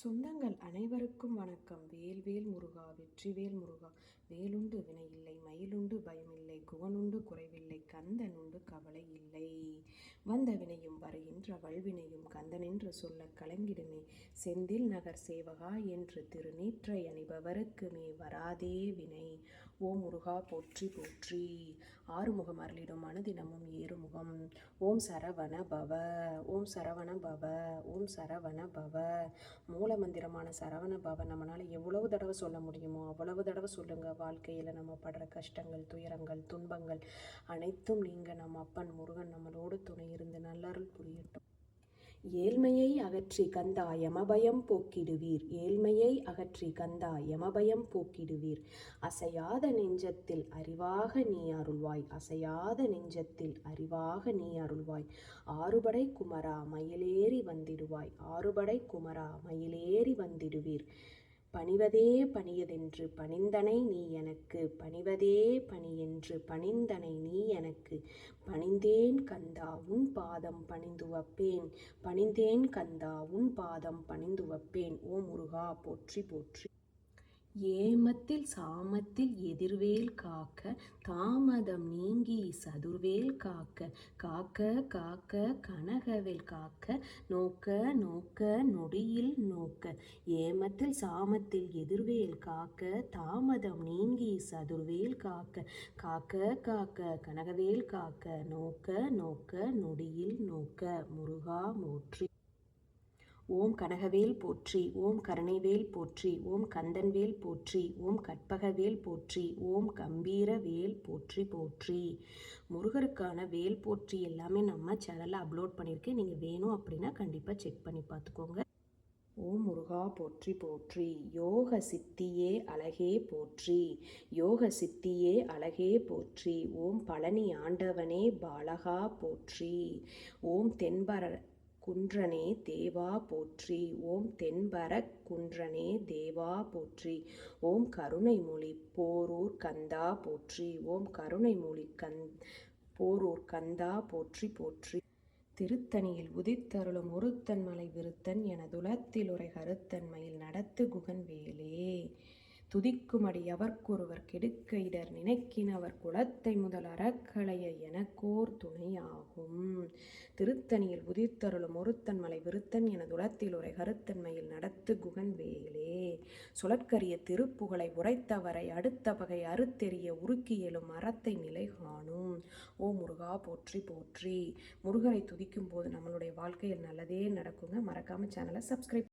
சொந்தங்கள் அனைவருக்கும் வணக்கம். வேல்வேல் முருகா, வெற்றிவேல் முருகா. வேலுண்டு வினையில்லை, மயிலுண்டு பயமில்லை, குகனுண்டு குறைவில்லை, கந்தனுண்டு கவலை இல்லை. வந்த வினையும் வருகின்ற வல்வினையும் கந்தனென்று சொல்ல கலங்கிடுமே. செந்தில் நகர் சேவகா என்று திருநீற்றை அணிபவருக்குமே வராதே வினை. ஓம் முருகா போற்றி போற்றி. ஆறுமுகம் அருளிடும் அனுதினமும் ஏறுமுகம். ஓம் சரவண பவ, ஓம் சரவண பவ, ஓம் சரவண பவ. மூல மந்திரமான சரவண பவன் நம்மளால் எவ்வளவு தடவை சொல்ல முடியுமோ அவ்வளவு தடவை சொல்லுங்க. வாழ்க்கையில் நம்ம படுற கஷ்டங்கள், துயரங்கள், துன்பங்கள் அனைத்தும் நீங்க நம்ம அப்பன் முருகன் நம்மளோடு துணை இருந்து நல்லருள் புரியட்டும். ஏழ்மையை அகற்றி கந்தா யமபயம் போக்கிடுவீர், ஏழ்மையை அகற்றி கந்தா யமபயம் போக்கிடுவீர். அசையாத நெஞ்சத்தில் அறிவாக நீ அருள்வாய், அசையாத நெஞ்சத்தில் அறிவாக நீ அருள்வாய். ஆறுபடை குமரா மயிலேறி வந்திடுவாய், ஆறுபடை குமரா மயிலேறி வந்திடுவீர். பணிவதே பணியதென்று பணிந்தனை நீ எனக்கு, பணிவதே பணியென்று பணிந்தனை நீ எனக்கு. பணிந்தேன் கந்தா உன் பாதம் பணிந்து வப்பேன், பணிந்தேன் கந்தா உன் பாதம் பணிந்து வப்பேன். ஓ முருகா போற்றி போற்றி. ஏமத்தில் சாமத்தில் எதிர்வேல் காக்க, தாமதம் நீங்கி சதுர்வேல் காக்க, காக்க காக்க கனகவேல் காக்க, நோக்க நோக்க நொடியில் நோக்க. ஏமத்தில் சாமத்தில் எதிர்வேல் காக்க, தாமதம் நீங்கி சதுர்வேல் காக்க, காக்க காக்க கனகவேல் காக்க, நோக்க நோக்க நொடியில் நோக்க. முருகா போற்றி. ஓம் கனகவேல் போற்றி, ஓம் கருணைவேல் போற்றி, ஓம் கந்தன்வேல் போற்றி, ஓம் கற்பகவேல் போற்றி, ஓம் கம்பீரவேல் போற்றி போற்றி. முருகருக்கான வேல் போற்றி எல்லாமே நம்ம சேனலில் அப்லோட் பண்ணியிருக்கேன். நீங்கள் வேணும் அப்படின்னா கண்டிப்பாக செக் பண்ணி பார்த்துக்கோங்க. ஓம் முருகா போற்றி போற்றி. யோக சித்தியே அழகே போற்றி, யோக சித்தியே அழகே போற்றி. ஓம் பழனி ஆண்டவனே பாலகா போற்றி. ஓம் தென்பர குன்றனே தேவா போற்றி, ஓம் தென்பரக் குன்றனே தேவா போற்றி. ஓம் கருணைமொழி போரூர் கந்தா போற்றி, ஓம் கருணைமொழி போரூர் கந்தா போற்றி போற்றி. திருத்தணியில் உதித்தருளும் ஒருத்தன் மலை விருத்தன் எனதுலத்தில் உரை கருத்தன் மயில் நடத்து குகன் வேலே. துதிக்குமடி அவர்க்கொருவர் கெடுக்க இடர் நினைக்கினவர் குலத்தை முதல் அறக்களைய எனக்கோர் துணையாகும். திருத்தணியில் உதித்தருளும் ஒருத்தன் மலை விருத்தன் எனதுலத்தில் உரை கருத்தன் மயில் நடத்து குகன் வேலே. சுழற்கரிய திருப்புகழை உரைத்தவரை அடுத்த பகை அறுத்தெறிய உருக்கியலும் அறத்தை நிலை காணும். ஓ முருகா போற்றி போற்றி. முருகரை துதிக்கும் போது நம்மளுடைய வாழ்க்கையில் நல்லதே நடக்குங்க. மறக்காம சேனலை சப்ஸ்கிரைப்